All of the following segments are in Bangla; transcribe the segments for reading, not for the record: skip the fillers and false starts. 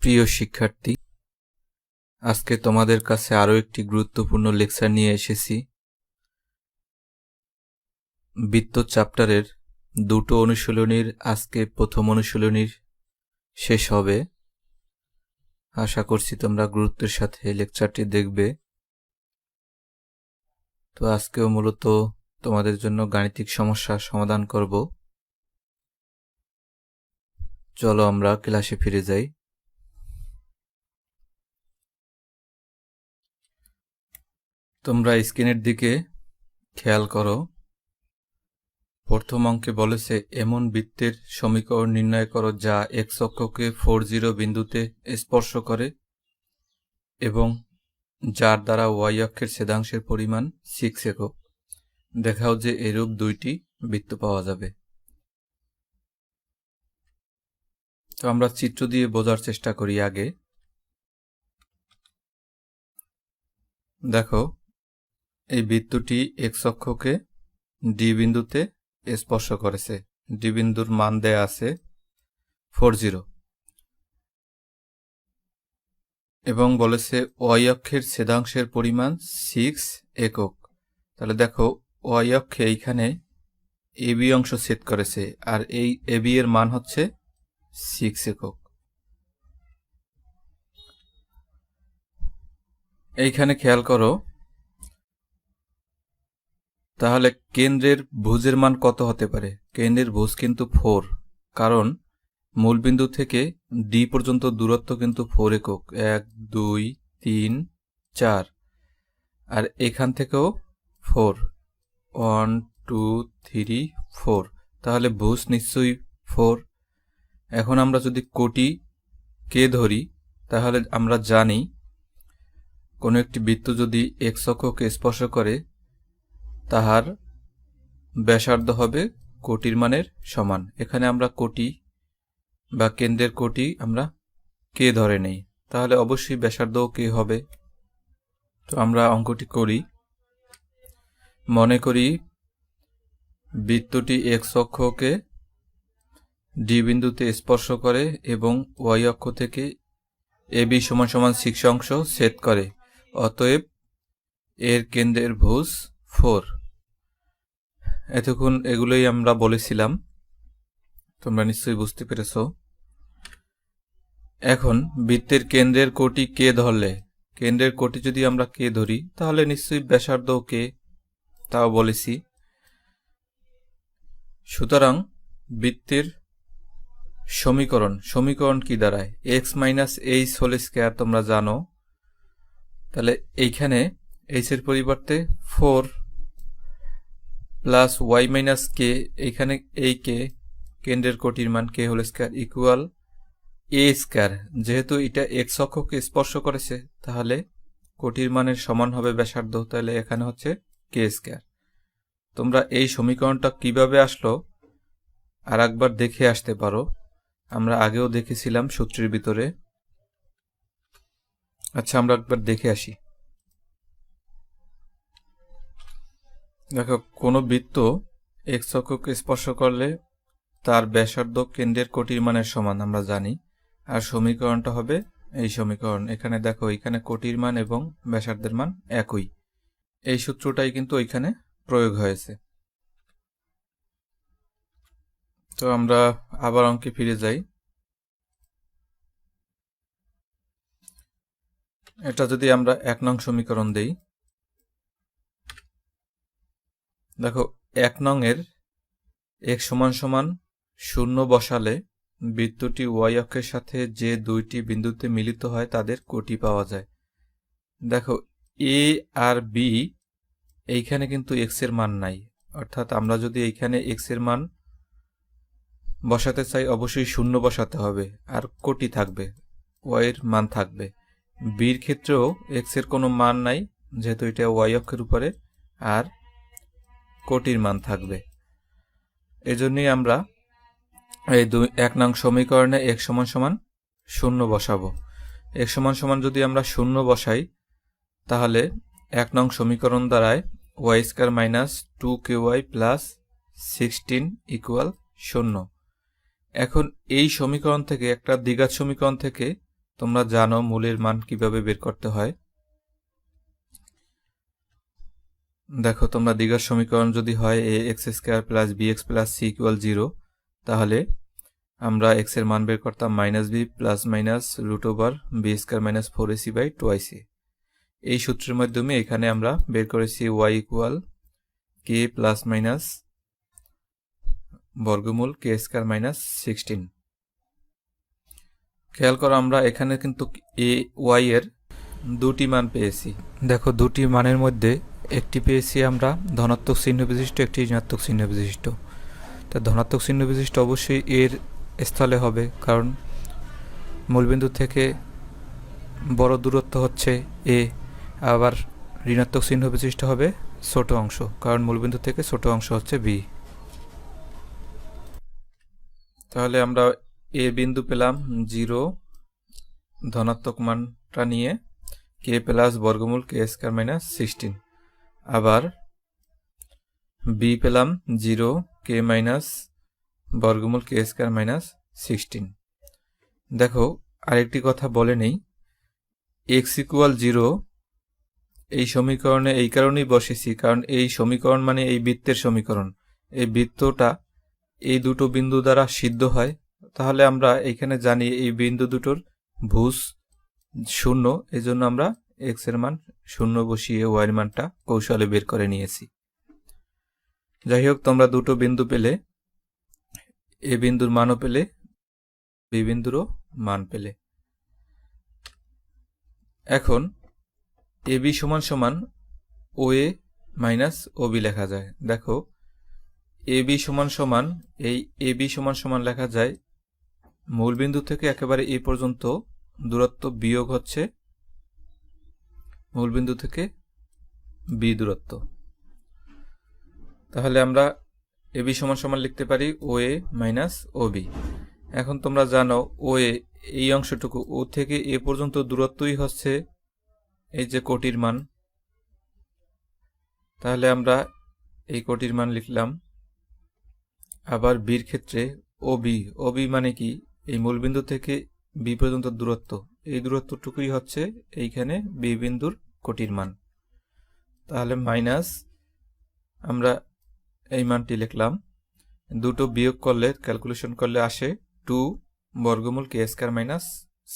প্রিয় শিক্ষার্থী, আজকে তোমাদের কাছে আরো একটি গুরুত্বপূর্ণ লেকচার নিয়ে এসেছি। বৃত্ত চ্যাপ্টারের দুটো অনুশীলনীর আজকে প্রথম অনুশীলনীর শেষ হবে। আশা করছি তোমরা গুরুত্বের সাথে লেকচারটি দেখবে। তো আজকেও মূলত তোমাদের জন্য গাণিতিক সমস্যার সমাধান করব। চলো আমরা ক্লাসে ফিরে যাই। তোমরা স্ক্রিনের দিকে খেয়াল করো। প্রথম অঙ্কে বলেছে এমন বৃত্তের সমীকরণ নির্ণয় করো যা এক্স অক্ষকে 40 বিন্দুতে স্পর্শ করে এবং যার দ্বারা ওয়াই অক্ষের ছেদাংশের পরিমাণ 6 একক। দেখাও যে এরূপ দুইটি বৃত্ত পাওয়া যাবে। তো আমরা চিত্র দিয়ে বোঝার চেষ্টা করি আগে। দেখো, এই বৃত্তটি এক্স অক্ষকে ডি বিন্দুতে স্পর্শ করেছে। ডি বিন্দুর মান দেয়া আছে 40 এবং বলেছে ওয়াই অক্ষের ছেদাংশের পরিমাণ 6 একক। তাহলে দেখো, ওয়াই অক্ষে এইখানে এবি অংশ ছেদ করেছে আর এই এবি এর মান হচ্ছে 6 একক। এইখানে খেয়াল করো, তাহলে কেন্দ্রের ভুজের মান কত হতে পারে? কেন্দ্রের ভুজ কিন্তু 4, কারণ মূলবিন্দু থেকে ডি পর্যন্ত দূরত্ব কিন্তু 4 একক, 1 2 3 4, আর এখান থেকেও 4, 1 2 3 4, তাহলে ভুজ নিশ্চয়ই 4। এখন আমরা যদি কোটি কে ধরি, তাহলে আমরা জানি কোনো একটি বৃত্ত যদি এক্স অক্ষকে স্পর্শ করে তাহার ব্যাসার্ধ হবে কোটির মানের সমান। এখানে আমরা কোটি বা কেন্দ্রের কোটি আমরা কে ধরে নেই, তাহলে অবশ্যই ব্যাসার্ধও কে হবে। তো আমরা অঙ্কটি করি। মনে করি বৃত্তটি এক্স অক্ষকে ডি বিন্দুতে স্পর্শ করে এবং ওয়াই অক্ষ থেকে এবি সমান সমান 6 অংশ ছেদ করে। অতএব এর কেন্দ্রের ভুজ 4। এতক্ষণ এগুলোই আমরা বলেছিলাম, তোমরা নিশ্চয়ই বুঝতে পেরেছ। এখন বৃত্তের কেন্দ্রের কোটি কে ধরলে, কেন্দ্রের কোটি যদি আমরা কে ধরি তাহলে নিশ্চয়ই ব্যাসার্ধ কে, তাও বলেছি। সুতরাং বৃত্তের সমীকরণ কি দাঁড়ায়? X minus h whole square তোমরা জানো। তাহলে এইখানে এইচ এর পরিবর্তে 4 প্লাস ওয়াই মাইনাস কে, এইখানে এই কে কেন্দ্রের কোটির মান কে হোল স্কয়ার ইকুয়াল এ স্কয়ার। যেহেতু এটা এক্স অক্ষকে স্পর্শ করেছে তাহলে কোটির মানের সমান হবে ব্যাসার্ধ, তাহলে এখানে হচ্ছে কে স্কয়ার। তোমরা এই সমীকরণটা কিভাবে আসলো আর একবার দেখে আসতে পারো, আমরা আগেও দেখেছিলাম সূত্রের ভিতরে। আচ্ছা, আমরা একবার দেখে আসি। দেখো, কোনো বৃত্ত এক্স অক্ষকে স্পর্শ করলে তার ব্যাসার্ধ কেন্দ্রের কোটির মানের সমান আমরা জানি, আর সমীকরণটা হবে এই সমীকরণ। এখানে দেখো, এখানে কোটির মান এবং ব্যাসার্ধের মান একই। এই সূত্রটাই কিন্তু ওইখানে প্রয়োগ হয়েছে। তো আমরা আবার অঙ্কে ফিরে যাই। এটা যদি আমরা 1 নং সমীকরণ দেই, দেখো 1 নং এর x সমান সমান 0 বসালে বৃত্তটি ওয়াই অক্ষের সাথে যে দুইটি বিন্দুতে মিলিত হয় তাদের কোটি পাওয়া যায়। দেখো, এ আর বি এইখানে কিন্তু x এর মান নাই, অর্থাৎ আমরা যদি এইখানে x এর মান বসাতে চাই অবশ্যই 0 বসাতে হবে আর কোটি থাকবে, y এর মান থাকবে। বির ক্ষেত্রেও x এর কোনো মান নাই, যেহেতু এটা ওয়াই অক্ষের উপরে, আর কোটির মান থাকবে। এজন্যই আমরা এই 1 নং সমীকরণে x সমান সমান 0 বসাবো। x সমান সমান যদি আমরা 0 বসাই তাহলে 1 নং সমীকরণ দ্বারায় y square minus 2ky plus 16 equal 0। এখন এই সমীকরণ থেকে, একটা দ্বিঘাত সমীকরণ থেকে তোমরা জানো মূলের মান কিভাবে বের করতে হয়। দেখো, তোমরা দ্বিঘাত সমীকরণ যদি হয় ax² + bx + c = 0, তাহলে আমরা x এর মান বের করতাম -b ± √b² - 4ac/2ac। এই সূত্রের মাধ্যমে এখানে আমরা বের করেছি y = k ± বর্গমূল k² - 16। খেয়াল করো, আমরা এখানে কিন্তু y এর দুটি মান পেয়েছি। দেখো, দুটি মানের মধ্যে একটি পেয়েছি আমরা ধনাত্মক চিহ্ন বিশিষ্ট, একটি ঋণাত্মক চিহ্ন বিশিষ্ট। তা ধনাত্মক চিহ্ন বিশিষ্ট অবশ্যই এর স্থলে হবে, কারণ মূলবিন্দু থেকে বড় দূরত্ব হচ্ছে এ। আবার ঋণাত্মক চিহ্ন বিশিষ্ট হবে ছোট অংশ, কারণ মূলবিন্দু থেকে ছোট অংশ হচ্ছে বি। তাহলে আমরা এ বিন্দু পেলাম 0, ধনাত্মক মানটা নিয়ে k প্লাস বর্গমূল k² - 16। আবার বি পেলাম 0, k মাইনাস বর্গমূল k² - 16। দেখো, আরেকটি কথা বলে নেই, x = 0 এই সমীকরণে এই কারণেই বসেছি, কারণ এই সমীকরণ মানে এই বৃত্তের সমীকরণ। এই বৃত্তটা এই দুটো বিন্দু দ্বারা সিদ্ধ হয়। তাহলে আমরা এখানে জানি এই বিন্দু দুটোর ভুজ 0, এই জন্য আমরা x এর মান 0 বসিয়ে y এর মানটা কৌশলে বের করে নিয়েছি। যাই হোক, তোমরা দুটো বিন্দু পেলে, এ বিন্দুর মানও পেলে, বি বিন্দুরও মান পেলে। এখন ab = OA - OB লেখা যায়। দেখো, ab এই ab = লেখা যায় মূলবিন্দু থেকে একেবারে এ পর্যন্ত দূরত্ব বিয়োগ হচ্ছে মূলবিন্দু থেকে বি দূরত্ব। তাহলে আমরা ab = লিখতে পারি OA - OB। এখন তোমরা জানো OA এই অংশটুকু, ও থেকে এ পর্যন্ত দূরত্বই হচ্ছে এই যে কোটির মান। তাহলে আমরা এই কোটির মান লিখলাম। আবার বির ক্ষেত্রে OB মানে কি, এই মূলবিন্দু থেকে বি পর্যন্ত দূরত্ব, এই দূরত্বটুকুই হচ্ছে এইখানে বি বিন্দুর কোটির মান। তাহলে মাইনাস আমরা এই মানটি লিখলাম। দুটো বিয়োগ করলে, ক্যালকুলেশন করলে আসে 2 বর্গমূল k² -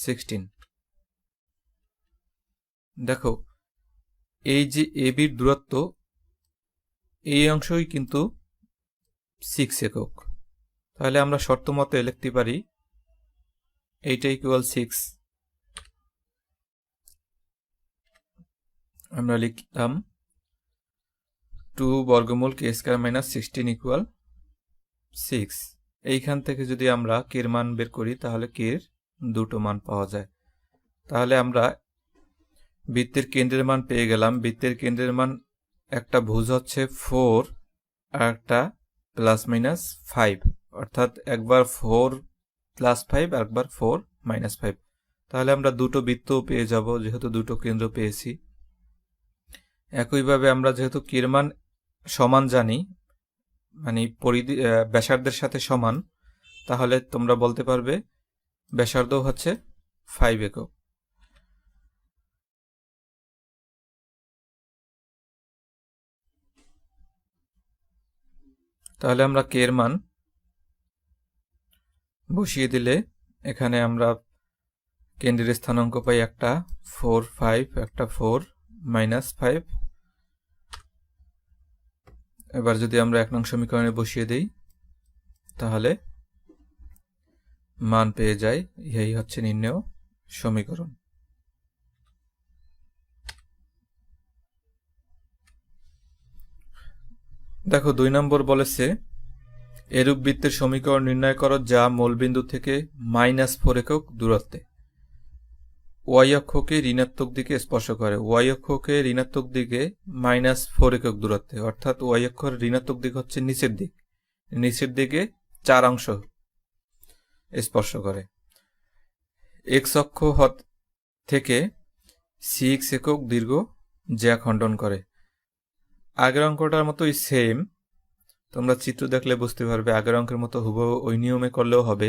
16। দেখো, এই যে এবির দূরত্ব, এই অংশই কিন্তু 6 একক। তাহলে আমরা শর্ত মতে লিখতে পারি এইটা = 6। আমরা লিখলাম 2 বর্গমূল k² - 16 = 6। এইখান থেকে যদি আমরা k এর মান বের করি, তাহলে k এর দুটো মান পাওয়া যায়। তাহলে আমরা বৃত্তের কেন্দ্রের মান পেয়ে গেলাম। বৃত্তের কেন্দ্রের মান, একটা ভুজ হচ্ছে 4 আর একটা ±5, অর্থাৎ একবার 4 + 5 আর একবার 4 - 5। তাহলে আমরা দুটো বৃত্তও পেয়ে যাব, যেহেতু দুটো কেন্দ্র পেয়েছি। একইভাবে আমরা যেহেতু k এর মান সমান জানি, মানে পরিধি ব্যাসার্ধের সাথে সমান, তাহলে তোমরা বলতে পারবে ব্যাসার্ধ হচ্ছে 5 একক। তাহলে আমরা k এর মান বসিয়ে দিলে এখানে আমরা কেন্দ্রের স্থানাঙ্ক পাই একটা 4, 5, একটা 4 - 5। এবার যদি আমরা 1 নং সমীকরণে বসিয়ে দিই, তাহলে মান পেয়ে যাই। এই হচ্ছে নির্ণেয় সমীকরণ। দেখো, 2 নম্বর বলেছে এরূপ বৃত্তের সমীকরণ নির্ণয় করো যা মূলবিন্দু থেকে -4 একক দূরত্বে y অক্ষকে ঋণাত্মক দিকে স্পর্শ করে। y অক্ষকে ঋণাত্মক দিকে -4 একক দূরত্বে, অর্থাৎ y অক্ষের ঋণাত্মক দিক হচ্ছে নিচের দিক, নিচের দিকে 4 অংশ স্পর্শ করে। x অক্ষ থেকে 6 একক দীর্ঘ জ্যা খণ্ডন করে। আগের অঙ্কটার মতোই সেম, তোমরা চিত্র দেখলে বুঝতে পারবে। আগের অঙ্কের মতো হুবহু ওই নিয়মে করলেও হবে,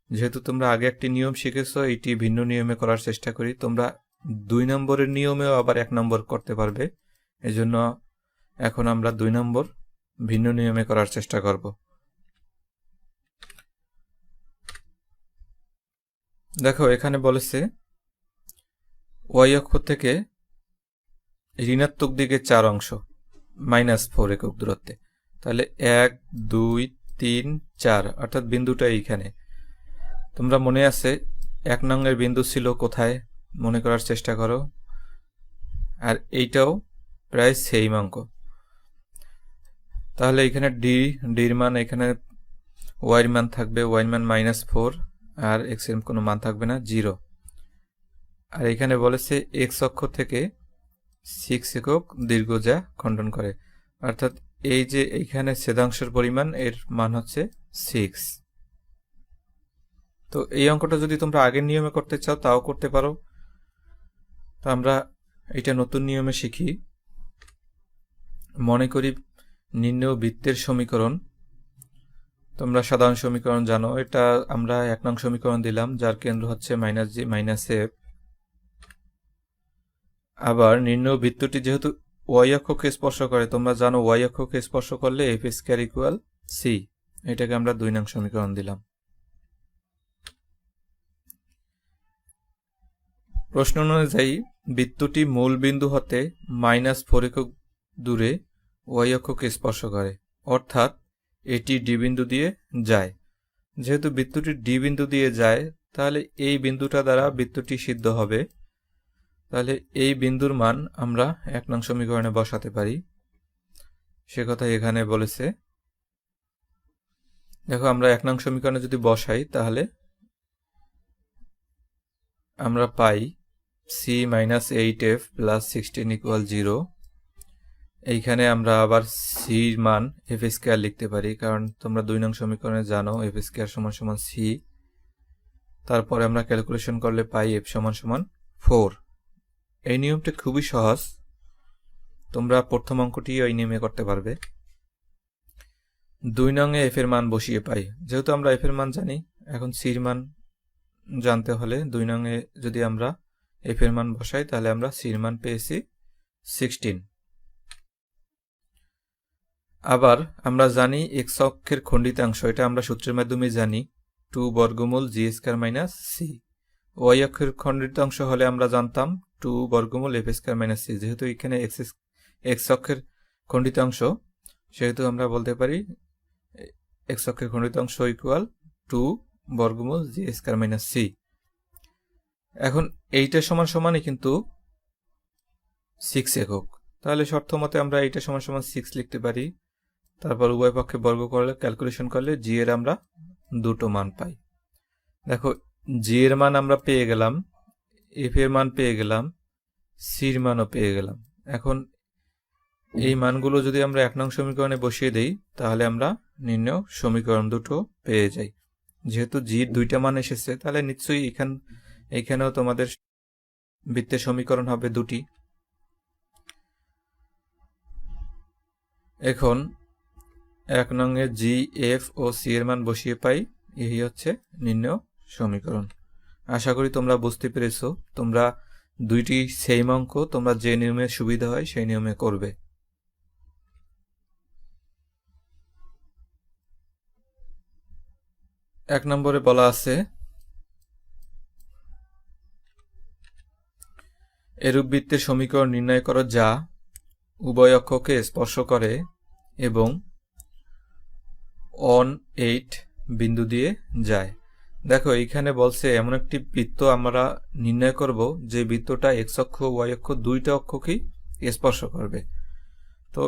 যেহেতু তোমরা আগে একটি নিয়ম শিখেছো, এইটি ভিন্ন নিয়মে করার চেষ্টা করি। তোমরা 2 নম্বরের নিয়মেও আবার 1 নম্বর করতে পারবে। এজন্য এখন আমরা 2 নম্বর ভিন্ন নিয়মে করার চেষ্টা করব। দেখো এখানে বলেছে ওয়াই অক্ষ থেকে ঋণাত্মক দিকে 4 অংশ, -4 একক দূরত্বে। তাহলে 1, 2, 3, 4 অর্থাৎ বিন্দুটা এইখানে। তোমরা মনে আছে 1 নং বিন্দু ছিল কোথায়, মনে করার চেষ্টা করো। আর এইটাও প্রায় সেম অঙ্ক। তাহলে এখানে ডির মান, এখানে ওয়াইয়ের মান থাকবে, ওয়াইয়ের মান -4 আর এক্স এর কোনো মান থাকবে না, 0। আর এখানে বলেছে এক্স অক্ষ থেকে 6 একক দীর্ঘ যা খণ্ডন করে, অর্থাৎ এই যে এইখানে ছেদাংশের পরিমাণ এর মান হচ্ছে 6। তো এই অঙ্কটা যদি তোমরা আগের নিয়মে করতে চাও তাও করতে পারো। তো আমরা এটা নতুন নিয়মে শিখি। মনে করি নির্ণেয় বৃত্তের সমীকরণ। তোমরা সাধারণ সমীকরণ জানো, এটা আমরা 1 নং সমীকরণ দিলাম যার কেন্দ্র হচ্ছে -g - f। আবার নির্ণেয় বৃত্তটি যেহেতু ওয়াই অক্ষকে স্পর্শ করে, তোমরা জানো ওয়াই অক্ষকে স্পর্শ করলে f² = c। এটাকে আমরা 2 নং সমীকরণ দিলাম। প্রশ্ন অনুযায়ী বৃত্তটি মূল বিন্দু হতে -4 একক দূরে ওয়াই অক্ষকে স্পর্শ করে, অর্থাৎ এটি ডি বিন্দু দিয়ে যায়। যেহেতু বৃত্তটি ডি বিন্দু দিয়ে যায়, তাহলে এই বিন্দুটা দ্বারা বৃত্তটি সিদ্ধ হবে। তাহলে এই বিন্দুর মান আমরা 1 নং সমীকরণে বসাতে পারি, সে কথা এখানে বলেছে। দেখো আমরা 1 নং সমীকরণে যদি বসাই তাহলে আমরা পাই c - 8f + 16 = 0। এইখানে আমরা আবার সির মান f² লিখতে পারি, কারণ তোমরা 2 নং সমীকরণে জানো f² = c। তারপরে আমরা ক্যালকুলেশন করলে পাই f = 4। এই নিয়মটি খুবই সহজ, তোমরা প্রথম অঙ্কটি এই নিয়মে করতে পারবে। 2 নং এ f এর মান বসিয়ে পাই। যেহেতু আমরা f এর মান জানি, এখন সির মান জানতে হলে 2 নং এ যদি আমরা f এর মান বসাই তাহলে আমরা সির মান পেয়েছি 16। আবার আমরা জানি x অক্ষের খণ্ডিতাংশ, এটা আমরা সূত্রের মাধ্যমে জানি 2 বর্গমূল g² - c। y অক্ষের খণ্ডিতাংশ হলে আমরা জানতাম 2 বর্গমূল f² - c। যেহেতু এখানে x অক্ষের খণ্ডিতাংশ, সেহেতু আমরা বলতে পারি x অক্ষের খণ্ডিতাংশ = 2 বর্গমূল g² - c। এখন এইটা সমানই কিন্তু 6 একক। তাহলে শর্ত মতে আমরা এইটা সমান 6 লিখতে পারি। তারপর উভয় পক্ষে বর্গ করলে, ক্যালকুলেশন করলে জি এর আমরা দুটো মান পাই। দেখো জি এর মান আমরা পেয়ে গেলাম, এফ এর মান পেয়ে গেলাম, সির মানও পেয়ে গেলাম। এখন এই মানগুলো যদি আমরা 1 নং সমীকরণে বসিয়ে দেই তাহলে আমরা নির্ণেয় সমীকরণ দুটো পেয়ে যাই। যেহেতু জির 2টা মান এসেছে, তাহলে নিশ্চয়ই এইখানেও তোমাদের বৃত্তের সমীকরণ হবে 2টি। এখন 1 নং এ জি, এফ ও সি এর মান বসিয়ে পাই, এই হচ্ছে নির্ণেয় সমীকরণ। আশা করি তোমরা বুঝতে পেরেছো। তোমরা 2টি সেম অঙ্ক তোমরা যে নিয়মে সুবিধা হয় সেই নিয়মে করবে। এক নম্বরে বলা আছে এরূপ বৃত্তের সমীকরণ নির্ণয় করো যা উভয় অক্ষকে স্পর্শ করে এবং 1,8 বিন্দু দিয়ে যায়। দেখো এইখানে বলছে এমন একটি বৃত্ত আমরা নির্ণয় করব যে বৃত্তটা এক্স অক্ষ ওয়াই অক্ষ দুইটা অক্ষকেই স্পর্শ করবে। তো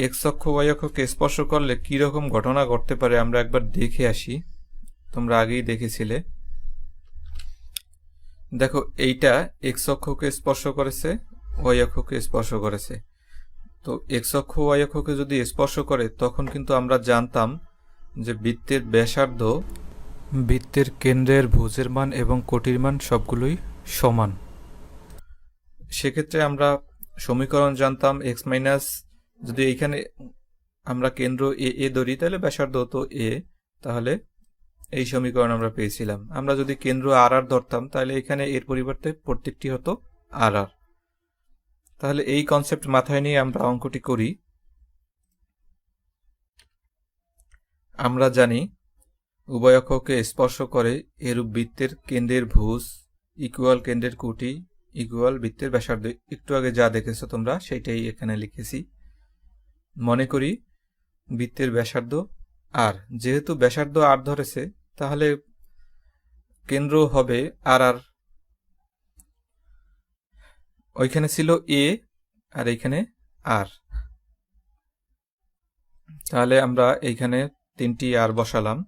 এক্স অক্ষ ওয়াই অক্ষকে স্পর্শ করলে কি রকম ঘটনা ঘটতে পারে আমরা একবার দেখে আসি। তোমরা আগেই দেখেছিলে। দেখো এইটা এক্স অক্ষকে স্পর্শ করেছে, ওয়াই অক্ষকে স্পর্শ করেছে। তো এক্স অক্ষ ওয়াই অক্ষকে যদি স্পর্শ করে তখন কিন্তু আমরা জানতাম যে বৃত্তের ব্যাসার্ধ, বৃত্তের কেন্দ্রের ভুজের মান এবং কোটির মান সবগুলোই সমান। সেক্ষেত্রে আমরা সমীকরণ জানতাম এক্স মাইনাস, যদি এইখানে আমরা কেন্দ্র এ ধরি তাহলে ব্যাসার্ধ হতো এ, তাহলে এই সমীকরণ আমরা পেয়েছিলাম। আমরা যদি কেন্দ্র আর আর ধরতাম তাহলে এখানে এর পরিবর্তে প্রত্যেকটি হতো আর আর। তাহলে এই কনসেপ্ট মাথায় নিয়ে আমরা অঙ্কটি করি। আমরা জানি উভয় অক্ষকে স্পর্শ করে এরূপ বৃত্তের কেন্দ্রের ভুজ ইকুয়াল কেন্দ্রের কোটি ইকুয়াল বৃত্তের ব্যাসার্ধ। একটু আগে যা দেখেছো তোমরা সেটাই এখানে লিখেছি। মনে করি বৃত্তের ব্যাসার্ধ আর, যেহেতু ব্যাসার্ধ আর ধরেছে তাহলে কেন্দ্র হবে আর আর। ওইখানে ছিল এ আর এইখানে আর, তাহলে আমরা এইখানে 3টি আর বসালাম।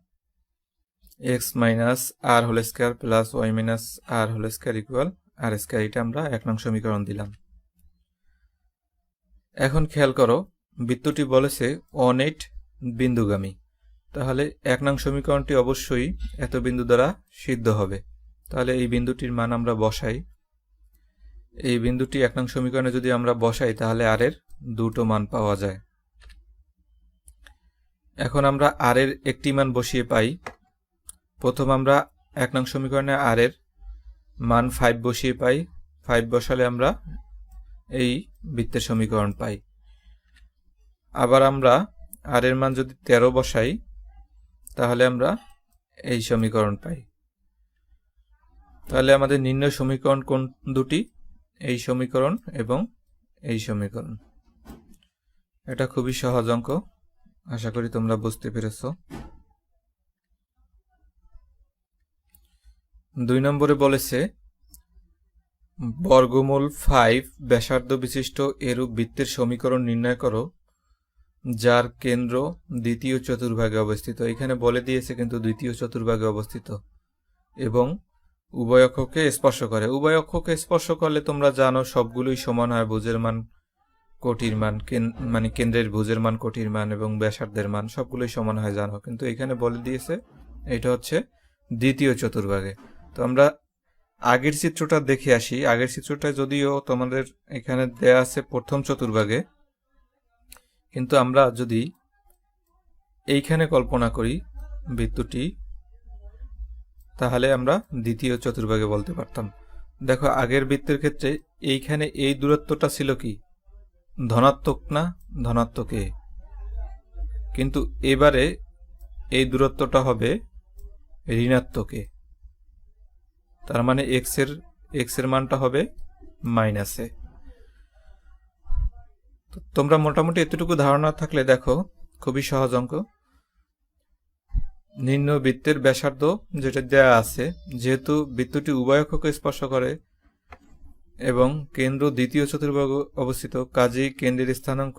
x minus r whole square plus y minus r whole square equal r square. এটা আমরা 1 নং সমীকরণ দিলাম। এখন খেয়াল করো বৃত্তটি বলেছে অনেট বিন্দুগামী, তাহলে 1 নং সমীকরণটি অবশ্যই এত বিন্দু দ্বারা সিদ্ধ হবে। তাহলে এই বিন্দুটির মান আমরা বসাই। এই বিন্দুটি 1 নং সমীকরণে যদি আমরা বসাই তাহলে আর এর দুটো মান পাওয়া যায়। এখন আমরা আর এর একটি মান বসিয়ে পাই। প্রথম আমরা 1 নং সমীকরণে আর এর মান 5 বসিয়ে পাই। 5 বসালে আমরা এই বৃত্তের সমীকরণ পাই। আবার আমরা আর এর মান যদি 13 বসাই তাহলে আমরা এই সমীকরণ পাই। তাহলে আমাদের নির্ণয় সমীকরণ কোন দুটি? এই সমীকরণ এবং এই সমীকরণ। এটা খুবই সহজ অঙ্ক, আশা করি তোমরা বুঝতে পেরেছো। 2 নম্বরে বলেছে বর্গমূল 5 ব্যাসার্ধ বিশিষ্ট এরূপ বৃত্তের সমীকরণ নির্ণয় করো যার কেন্দ্র দ্বিতীয় চতুর্ভাগে অবস্থিত। এখানে বলে দিয়েছে কিন্তু দ্বিতীয় চতুর্ভাগে অবস্থিত এবং উভয় অক্ষকে স্পর্শ করে। উভয় অক্ষকে স্পর্শ করলে তোমরা জানো সবগুলোই সমান হয়। ভুজের মান কোটির মান মানে কেন্দ্রের ভুজের মান কোটির মান এবং ব্যাসার্ধের মান সবগুলোই সমান হয় জানো, কিন্তু এখানে বলে দিয়েছে এটা হচ্ছে দ্বিতীয় চতুর্ভাগে। তো আমরা আগের চিত্রটা দেখে আসি। আগের চিত্রটা যদিও তোমাদের এখানে দেয়া আছে প্রথম চতুর্ভাগে, কিন্তু আমরা যদি এইখানে কল্পনা করি বৃত্তটি তাহলে আমরা দ্বিতীয় চতুর্ভাগে বলতে পারতাম। দেখো আগের বৃত্তের ক্ষেত্রে এইখানে এই দূরত্বটা ছিল কি ধনাত্মক না ধনাত্মক এ, কিন্তু এবারে এই দূরত্বটা হবে ঋণাত্মক এ। তার মানে এক্স এর মানটা হবে মাইনাস এ। তোমরা মোটামুটি এতটুকু ধারণা থাকলে দেখো খুবই সহজ অঙ্ক। নির্ণয় বৃত্তের ব্যাসার্ধ যেটা দেয়া আছে, যেহেতু বৃত্তটি উভয় অক্ষকে স্পর্শ করে এবং কেন্দ্র দ্বিতীয় চতুর্ভাগে অবস্থিত, কাজেই কেন্দ্রের স্থানাঙ্ক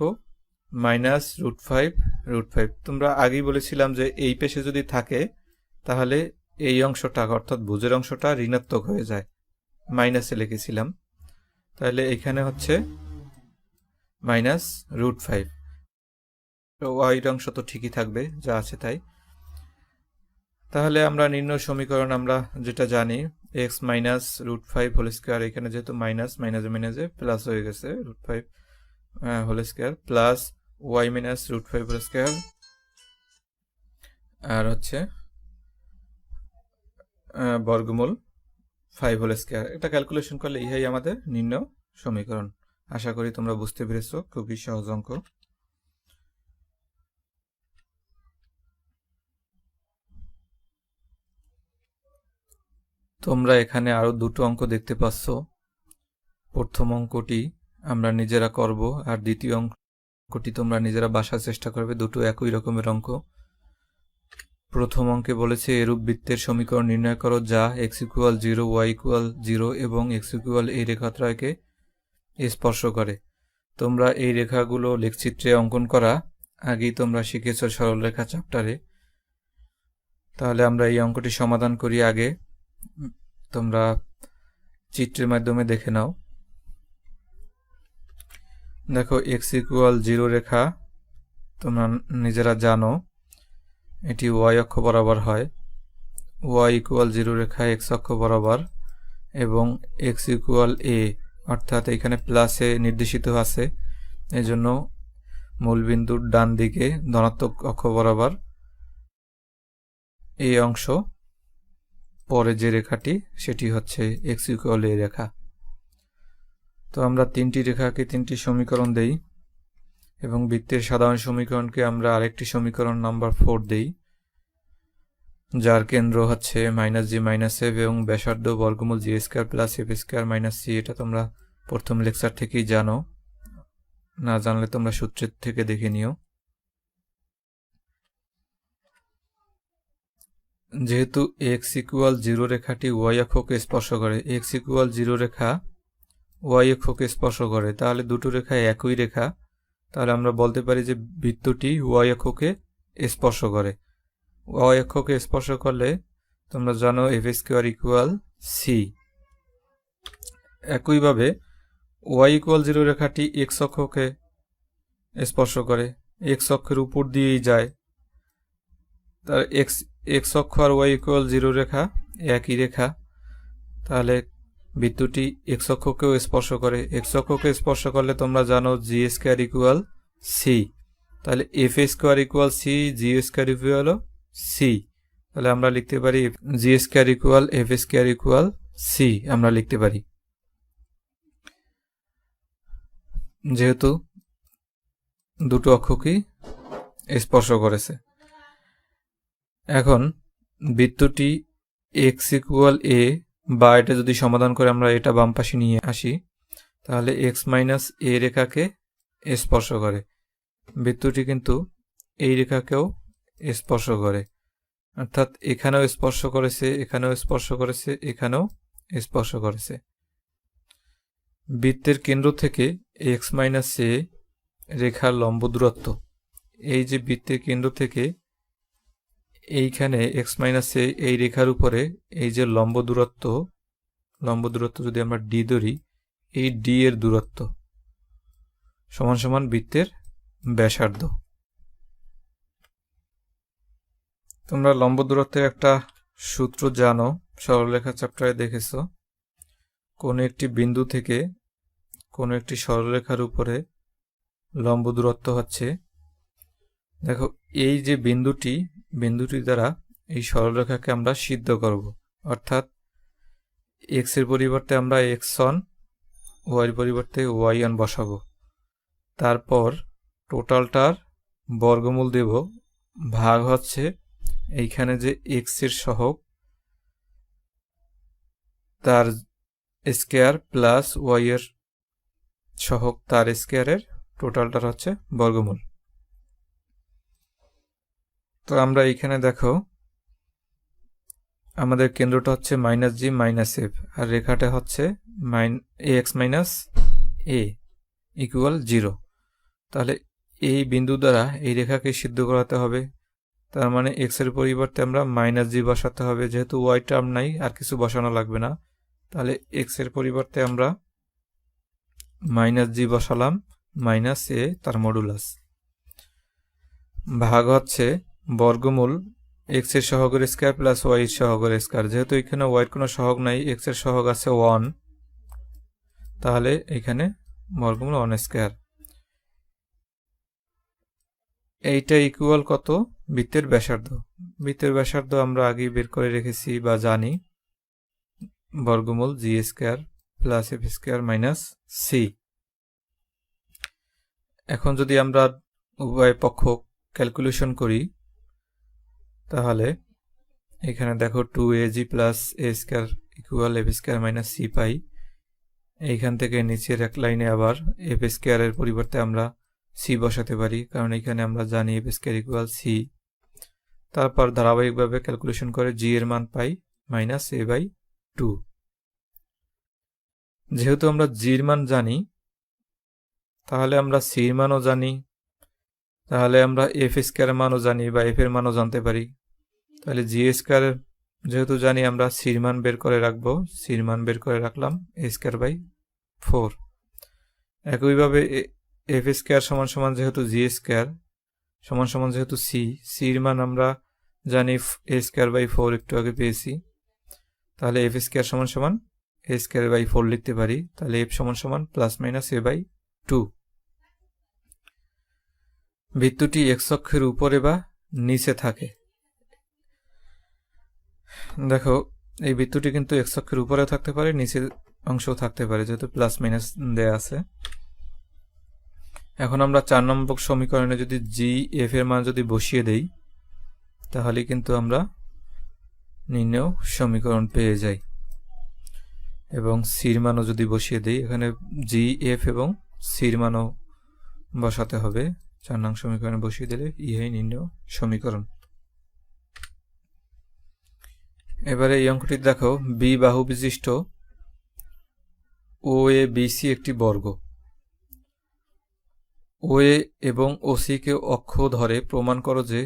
-√5 তোমরা আগেই বলেছিলাম যে এই পেশে যদি থাকে তাহলে এই অংশটা অর্থাৎ ভুজের অংশটা ঋণাত্মক হয়ে যায়, মাইনাসে লিখেছিলাম। তাহলে এখানে হচ্ছে -√5। ওয়াইড অংশ তো ঠিকই থাকবে যা আছে তাই। তাহলে আমরা নির্ণয় সমীকরণ আমরা যেটা জানি x -√5 হোল স্কয়ার, এখানে যেহেতু মাইনাস মাইনাসে প্লাস হয়ে গেছে √5 whole square plus y -√5 whole square r হচ্ছে বর্গমূল 5 হোল স্কয়ার। এটা ক্যালকুলেশন করলে ইহাই আমাদের নির্ণয় সমীকরণ। আশা করি তোমরা বুঝতে পেরেছো, খুবই সহজ অঙ্ক। তোমরা এখানে আরো দুটো অঙ্ক দেখতে পাচ্ছ। প্রথম অঙ্কটি আমরা নিজেরা করব আর দ্বিতীয় অঙ্কটি তোমরা নিজেরা বাসার চেষ্টা করবে। দুটো একই রকমের অঙ্ক। প্রথম অঙ্কে বলেছে এরূপ বৃত্তের সমীকরণ নির্ণয় করো যা x = 0 y = 0 এবং x = এই রেখাত্রয়কে স্পর্শ করে। তোমরা এই রেখাগুলো লেখচিত্রে অঙ্কন করা আগেই তোমরা শিখেছো সরলরেখা চ্যাপ্টারে। তাহলে আমরা এই অঙ্কটি সমাধান করি। আগে তোমরা চিত্রের মাধ্যমে দেখে নাও। দেখো x = 0 রেখা তোমরা নিজেরা জানো এটি y অক্ষ বরাবর হয়। y = 0 রেখা x অক্ষ বরাবর এবং x = a অর্থাৎ এখানে প্লাসে নির্দেশিত আছে, এজন্য মূলবিন্দুর ডান দিকে ধনাত্মক অক্ষ বরাবর এই অংশ, পরে যে রেখাটি সেটি হচ্ছে x ইকুয়াল a রেখা। তো আমরা তিনটি রেখাকে তিনটি সমীকরণ দেই এবং বৃত্তের সাধারণ সমীকরণকে আমরা আরেকটি সমীকরণ নাম্বার 4 দেই, যার কেন্দ্র হচ্ছে -g -f এবং ব্যাসার্ধ বর্গমূল g² + f² - c। এটা তোমরা প্রথম লেকচার থেকেই জানো, না জানলে তোমরা সূত্রের থেকে দেখে নিও। যেহেতু x ইকুয়াল 0 রেখাটি y অক্ষকে স্পর্শ করে, x ইকুয়াল 0 রেখা y অক্ষকে স্পর্শ করে, তাহলে দুটো রেখা একই রেখা, তাহলে আমরা বলতে পারি যে বৃত্তটি y অক্ষকে স্পর্শ করে। y অক্ষকে স্পর্শ করলে তোমরা জানো f² ইকুয়াল c। একইভাবে y ইকুয়াল 0 রেখাটি x অক্ষকে স্পর্শ করে, x অক্ষের উপর দিয়েই যায়, তার x অক্ষ আর y ইকুয়াল 0 রেখা একই রেখা, তাহলে বৃত্তটি x অক্ষকেও স্পর্শ করে। x অক্ষকে স্পর্শ করলে তোমরা জানো g² ইকুয়াল c, তাহলে f² equal c, g² equal c, তাহলে আমরা লিখতে পারি g² equal f² equal c আমরা লিখতে পারি, যেহেতু দুটো অক্ষকেই স্পর্শ করেছে। এখন বৃত্তটি x ইকুয়াল a, বা এটা যদি সমাধান করে আমরা এটা বাম পাশে নিয়ে আসি, তাহলে x - a রেখাকে স্পর্শ করে। বৃত্তটি কিন্তু এই রেখাকেও স্পর্শ করে, অর্থাৎ এখানেও স্পর্শ করেছে, এখানেও স্পর্শ করেছে, এখানেও স্পর্শ করেছে। বৃত্তের কেন্দ্র থেকে x - a রেখার লম্ব দূরত্ব, এই যে বৃত্তের কেন্দ্র থেকে এইখানে x - a এই রেখার উপরে এই যে লম্ব দূরত্ব যদি আমরা d ধরি, এই d এর দূরত্ব সমান সমান বৃত্তের ব্যাসার্ধ। তোমরা লম্ব দূরত্বের একটা সূত্র জানো, সরলরেখা চ্যাপ্টারে দেখেছো। কোন একটি বিন্দু থেকে কোন একটি সরলরেখার উপরে লম্ব দূরত্ব হচ্ছে, দেখো এই যে বিন্দুটি দ্বারা এই সরলরেখাকে আমরা সিদ্ধ করব, অর্থাৎ x এর পরিবর্তে আমরা x1, y এর পরিবর্তে y1 বসাবো, তারপর টোটালটার বর্গমূল দেব, ভাগ হচ্ছে এইখানে যে x এর সহগ তার স্কয়ার প্লাস y এর সহগ তার স্কয়ারের টোটালটার হচ্ছে বর্গমূল। তো আমরা এইখানে দেখো আমাদের কেন্দ্রটা হচ্ছে -g -f আর রেখাটা হচ্ছে ax - a ইকুয়াল 0। তাহলে এই বিন্দু দ্বারা এই রেখাকে সিদ্ধ করাতে হবে, তার মানে x এর পরিবর্তে আমরা -g বসাতে হবে, যেহেতু y টার্ম নাই আর কিছু বসানো লাগবে না, তাহলে x এর পরিবর্তে আমরা -g বসালাম, -a তার মডুলাস, ভাগ হচ্ছে বর্গমূল x এর সহগের স্কয়ার প্লাস y এর সহগের স্কয়ার। যেহেতু এখানে y এর কোনো সহগ নাই, x এর সহগ আছে 1, তাহলে এখানে বর্গমূল 1 স্কয়ার। এইটা ইকুয়াল কত? বৃত্তের ব্যাসার্ধ। বৃত্তের ব্যাসার্ধ আমরা আগেই বের করে রেখেছি বা জানি, বর্গমূল g² প্লাস f² - c। এখন যদি আমরা উভয় পক্ষ ক্যালকুলেশন করি, তাহলে এখানে দেখো 2ag plus a² equal f² - c পাই। এইখান থেকে নিচের এক লাইনে আবার f² এর পরিবর্তে আমরা c বসাতে পারি, কারণ এখানে আমরা জানি f² ইকুয়াল c। তারপর ধারাবাহিকভাবে ক্যালকুলেশন করে g এর মান পাই -a/2। যেহেতু আমরা g এর মান জানি, তাহলে আমরা c এর মানও জানি, তাহলে আমরা f² এর মানও জানি বা f এর মানও জানতে পারি। তাহলে g² যেহেতু জানি, আমরা c এর মান বের করে রাখবো, c এর মান বের করে রাখলাম a²/4। একইভাবে f² সমান সমান যেহেতু g² সমান সমান যেহেতু c এর মান আমরা জানি a²/4 একটু আগে পেয়েছি, তাহলে f² সমান সমান a²/4 লিখতে পারি। তাহলে f সমান সমান +-a/2। বৃত্তটি x অক্ষের উপরে বা নিচে থাকে, দেখো এই বৃত্তটি কিন্তু এক্স অক্ষের উপরে থাকতে পারে, নিচের অংশও থাকতে পারে, যেহেতু প্লাস মাইনাস দেয়া আছে। এখন আমরা 4 নম্বর সমীকরণে যদি জি এফ এর মান যদি বসিয়ে দেই, তাহলে কিন্তু আমরা নির্ণেয় সমীকরণ পেয়ে যাই। এবং সির মানও যদি বসিয়ে দেই, এখানে জি এফ এবং সির মানও বসাতে হবে। 4 নং সমীকরণে বসিয়ে দিলে ইহাই নির্ণেয় সমীকরণ। এবারে এই অঙ্কটি দেখো, বি বাহু বিশিষ্ট ও এ বিসি একটি বর্গ। ও এ এবং ওসি কে অক্ষ ধরে প্রমাণ করো যে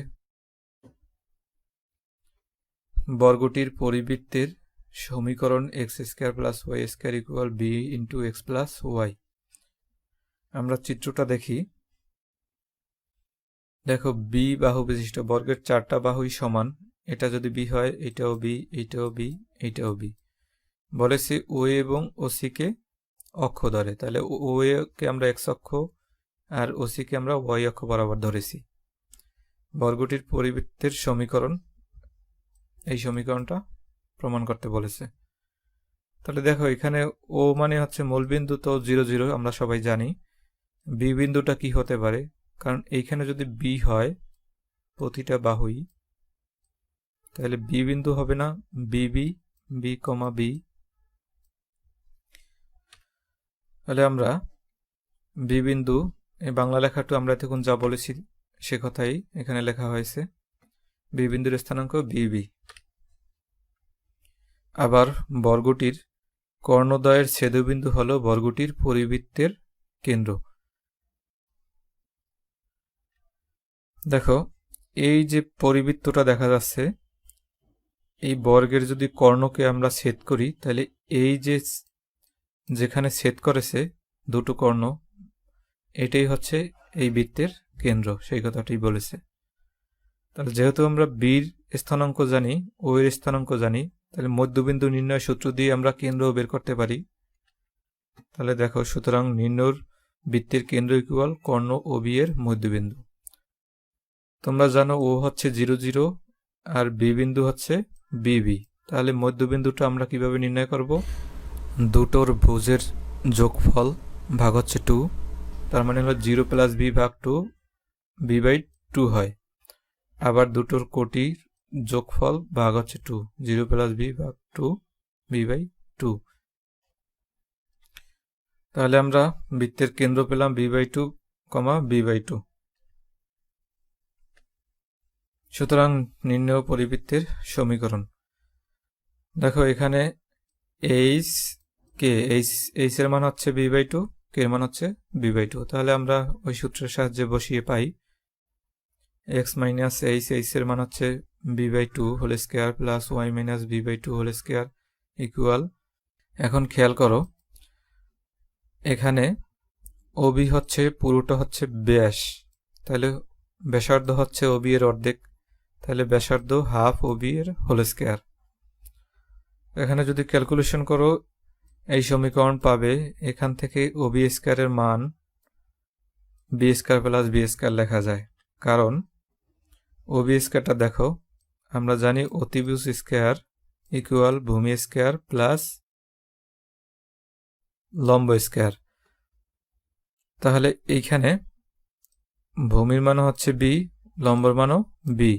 বর্গটির পরিবৃত্তের সমীকরণ x square plus y square equal b into x plus y. আমরা চিত্রটা দেখি। দেখো বি বাহু বিশিষ্ট বর্গের 4টা বাহুই সমান। এটা যদি বি হয়, এটাও বি, এইটাও বি, এইটাও বি। বলেছি ও এবং ওসি কে অক্ষ ধরে, তাহলে ও কে আমরা এক্স অক্ষ আর ওসি কে আমরা ওয়াই অক্ষ বরাবর ধরেছি। বর্গটির পরিবৃত্তের সমীকরণ, এই সমীকরণটা প্রমাণ করতে বলেছে। তাহলে দেখো এখানে ও মানে হচ্ছে মূলবিন্দু, তো 0 0 আমরা সবাই জানি। বি বিন্দুটা কি হতে পারে, কারণ এইখানে যদি বি হয় প্রতিটা বাহুই, তাহলে বি বিন্দু হবে না বিবি, বি কমা বি। তাহলে আমরা বি বিন্দু, এই বাংলা লেখাটা আমরা তখন যা বলেছি সে কথাই এখানে লেখা হয়েছে। বি বিন্দুর স্থানাঙ্ক বিবি। আবার বর্গটির কর্ণদ্বয়ের ছেদবিন্দু হল বর্গটির পরিবৃত্তের কেন্দ্র। দেখো এই যে পরিবৃত্তটা দেখা যাচ্ছে, এই বর্গের যদি কর্ণকে আমরা ছেদ করি, তাহলে এই যে যেখানে ছেদ করেছে দুটো কর্ণ, এটাই হচ্ছে এই বৃত্তের কেন্দ্র, সেই কথাটি বলেছে। তাহলে যেহেতু আমরা বির স্থানাঙ্ক জানি, ও এর স্থানাঙ্ক জানি, তাহলে মধ্যবিন্দু নির্ণয় সূত্র দিয়ে আমরা কেন্দ্র বের করতে পারি। তাহলে দেখো, সুতরাং নির্ণয়ের বৃত্তের কেন্দ্র ইকুয়াল কর্ণ ও বি এর মধ্যবিন্দু। তোমরা জানো ও হচ্ছে 0 0 আর বি বিন্দু হচ্ছে বিবি। তাহলে মধ্যবিন্দুটা আমরা কিভাবে নির্ণয় করব? দুটোর ভুজের যোগফল ভাগ হচ্ছে 2, তার মানে হলো 0 প্লাস বি ভাগ 2, বি বাই 2 হয়। আবার দুটোর কোটির যোগফল ভাগ হচ্ছে 2, 0 প্লাস বি ভাগ 2, বি বাই 2। তাহলে আমরা বৃত্তের কেন্দ্র পেলাম বি বাই 2, বি বাই 2। সুতরাং নির্ণেয় পরিবৃত্তের সমীকরণ। দেখো এখানে এইচ কে, এইচ এর মান হচ্ছে বি বাই 2, কে এর মান হচ্ছে বি বাই 2। তাহলে আমরা ওই সূত্রের সাহায্যে বসিয়ে পাই এক্স মাইনাস এইচ, এইচ এর মান হচ্ছে b by 2 whole square plus y minus b by 2 whole square equal. এখন খেয়াল করো, এখানে ওবি হচ্ছে পুরোটা হচ্ছে ব্যাস, তাহলে ব্যাসার্ধ হচ্ছে ওবি এর অর্ধেক, তাহলে ব্যাসার্ধ হাফ ওবি এর হোল স্কয়ার। এখানে যদি ক্যালকুলেশন করো এই সমীকরণ পাবে, এখান থেকে ওবি স্কয়ারের মান b square plus b square লেখা যায়। কারণ ওবি স্কয়ারটা দেখো, আমরা জানি অতিভুজ স্কয়ার ইকুয়াল ভূমি স্কয়ার প্লাস লম্ব স্কয়ার। তাহলে এইখানে ভূমির মান হচ্ছে বি, লম্বর মানও বি,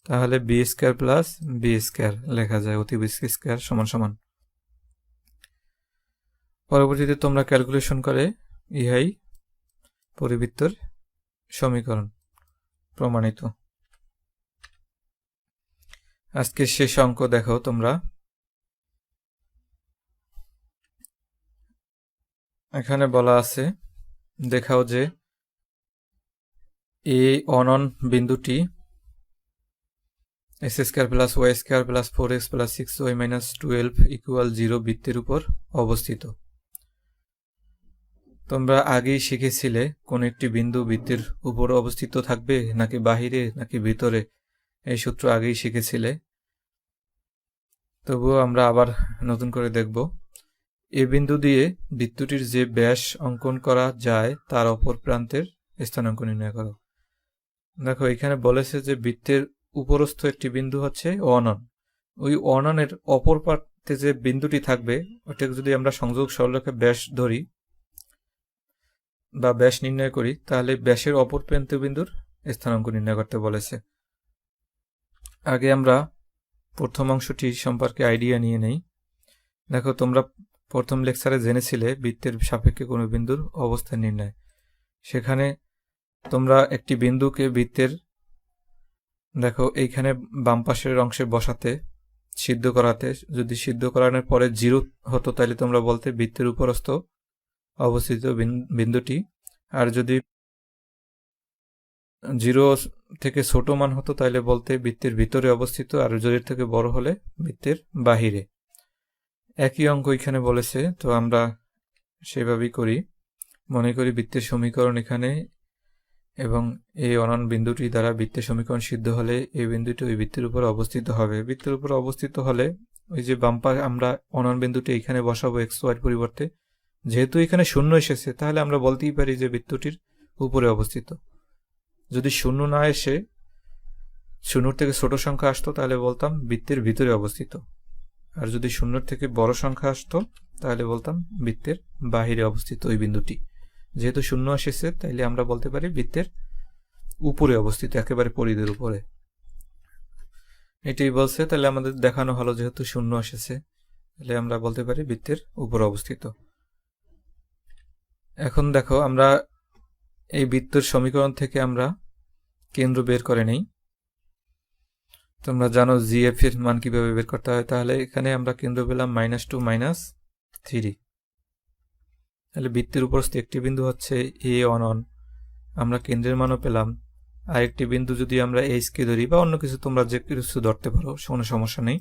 তাহলে b square plus b square লেখা যায়, অতিভুজ স্কয়ার সমান সমান। পরবর্তীতে তোমরা ক্যালকুলেশন করে ইহাই পরিবৃত্তের সমীকরণ প্রমাণিত। আজকের শেষ অঙ্ক দেখো তোমরা। এখানে বলা আছে, দেখাও যে এ অনন বিন্দুটি x square plus y square plus 4x plus 6y minus 12 equal 0 বৃত্তের উপর অবস্থিত। তোমরা আগেই শিখেছিলে কোন একটি বিন্দু বৃত্তের উপর অবস্থিত থাকবে নাকি বাহিরে নাকি ভিতরে, এই সূত্র আগেই শিখেছিলে। তবুও আমরা আবার নতুন করে দেখব। এ বিন্দু দিয়ে বৃত্তটির যে ব্যাস অঙ্কন করা যায় তার অপর প্রান্তের স্থানাঙ্ক নির্ণয় করো। দেখো এখানে বলেছে যে বৃত্তের উপরস্থ একটি বিন্দু হচ্ছে অনন। ওই অননের অপর প্রান্তে যে বিন্দুটি থাকবে ওটাকে যদি আমরা সংযোগ সরলরেখা ব্যাস ধরি বা ব্যাস নির্ণয় করি, তাহলে ব্যাসের অপর প্রান্ত বিন্দুর স্থানাঙ্ক নির্ণয় করতে বলেছে। আগে আমরা প্রথম অংশটি সম্পর্কে আইডিয়া নিয়ে নেই। দেখো, তোমরা প্রথম লেকচারে জেনেছিলে বৃত্তের সাপেক্ষে কোনো বিন্দুর অবস্থান নির্ণয়। সেখানে তোমরা একটি বিন্দুকে বৃত্তের, দেখো এইখানে বাম পাশের অংশে বসাতে, সিদ্ধ করাতে, যদি সিদ্ধ করানোর পরে 0 হতো তাহলে তোমরা বলতে বৃত্তের উপরস্থ অবস্থিত বিন্দুটি, আর যদি 0 থেকে ছোট মান হতো তাহলে বলতে বৃত্তের ভিতরে অবস্থিত, আর 0 থেকে বড় হলে বৃত্তের বাহিরে। একই অঙ্ক এখানে বলেছে, তো আমরা সেভাবেই করি। মনে করি বৃত্তের সমীকরণ এখানে, এবং এই অনন বিন্দুটি দ্বারা বৃত্তের সমীকরণ সিদ্ধ হলে এই বিন্দুটি ওই বৃত্তের উপর অবস্থিত হবে। বৃত্তের উপর অবস্থিত হলে ওই যে বাম্পা আমরা অনন বিন্দুটি এখানে বসাবো এক্স ওয়াই পরিবর্তে। যেহেতু এখানে 0 এসেছে তাহলে আমরা বলতেই পারি যে বৃত্তটির উপরে অবস্থিত। যদি 0 না এসে 0 থেকে ছোট সংখ্যা আসতো তাহলে বলতাম বৃত্তের ভিতরে অবস্থিত, আর যদি 0 থেকে বড় সংখ্যা আসতো তাহলে বলতাম বৃত্তের বাহিরে অবস্থিত ওই বিন্দুটি। যেহেতু 0 এসেছে তাইলে আমরা বলতে পারি বৃত্তের উপরে অবস্থিত, একেবারে পরিধির উপরে। এটাই বলছে, তাহলে আমাদের দেখানো হলো যেহেতু 0 এসেছে তাহলে আমরা বলতে পারি বৃত্তের উপরে অবস্থিত। এখন দেখো, আমরা এই বৃত্তের সমীকরণ থেকে আমরা কেন্দ্র বের করে নেই। তোমরা জানো জিএফ এর মান কিভাবে বের করতে হয়। তাহলে এখানে আমরা কেন্দ্র পেলাম -2 -3। তাহলে বৃত্তের উপরস্থ একটি বিন্দু হচ্ছে এ অনন, আমরা কেন্দ্রের মানও পেলাম। আর একটি বিন্দু যদি আমরা এইচ কে ধরি বা অন্য কিছু, তোমরা যে কিছু ধরতে পারো, কোনো সমস্যা নেই।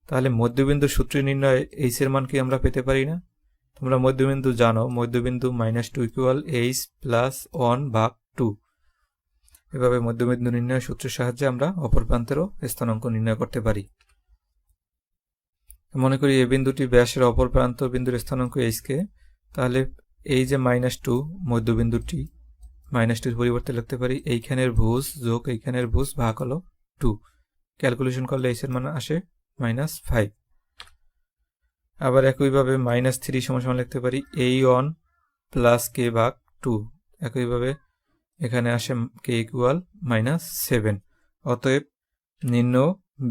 তাহলে মধ্যবিন্দুর সূত্রে নির্ণয় এইচ এর মান কি আমরা পেতে পারি না? তোমরা মধ্যবিন্দু জানো, মধ্যবিন্দু -2 ইকুয়াল এইচ প্লাস 1/2। এভাবে মধ্যবিন্দু নির্ণয় সূত্রের সাহায্যে আমরা অপর প্রান্তেরও স্থানাঙ্ক নির্ণয় করতে পারি। মনে করি এই বিন্দুটি ব্যাসের অপর প্রান্ত বিন্দুর স্থানাঙ্ক এইচ কে, তাহলে এই যে -2 মধ্যবিন্দুটি -2 এর পরিবর্তে লিখতে পারি এইখানের ভুজ যোগ এইখানের ভুজ ভাগ হলো 2। ক্যালকুলেশন করলে এইচ এর মান আসে -5। আবার একইভাবে -3 সমান লিখতে পারি a1 প্লাস কে ভাগ 2। একইভাবে এখানে আসে কে ইকুয়াল -7। অতএব নিম্ন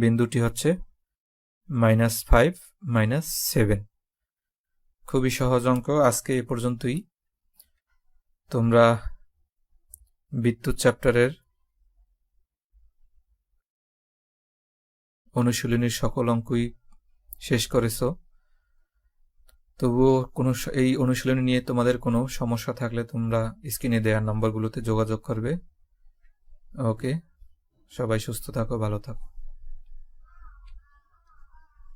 বিন্দুটি হচ্ছে -5 -7। খুবই সহজ অঙ্ক। আজকে এ পর্যন্তই। তোমরা বিদ্যুৎ চ্যাপ্টারের অনুশীলনীর সকল অঙ্কই শেষ করেছো। তবুও এই অনুশীলনী নিয়ে তোমাদের কোনো সমস্যা থাকলে তোমরা স্ক্রিনে দেওয়া নম্বরগুলোতে যোগাযোগ করবে। ওকে, সবাই সুস্থ থাকো, ভালো থাকো।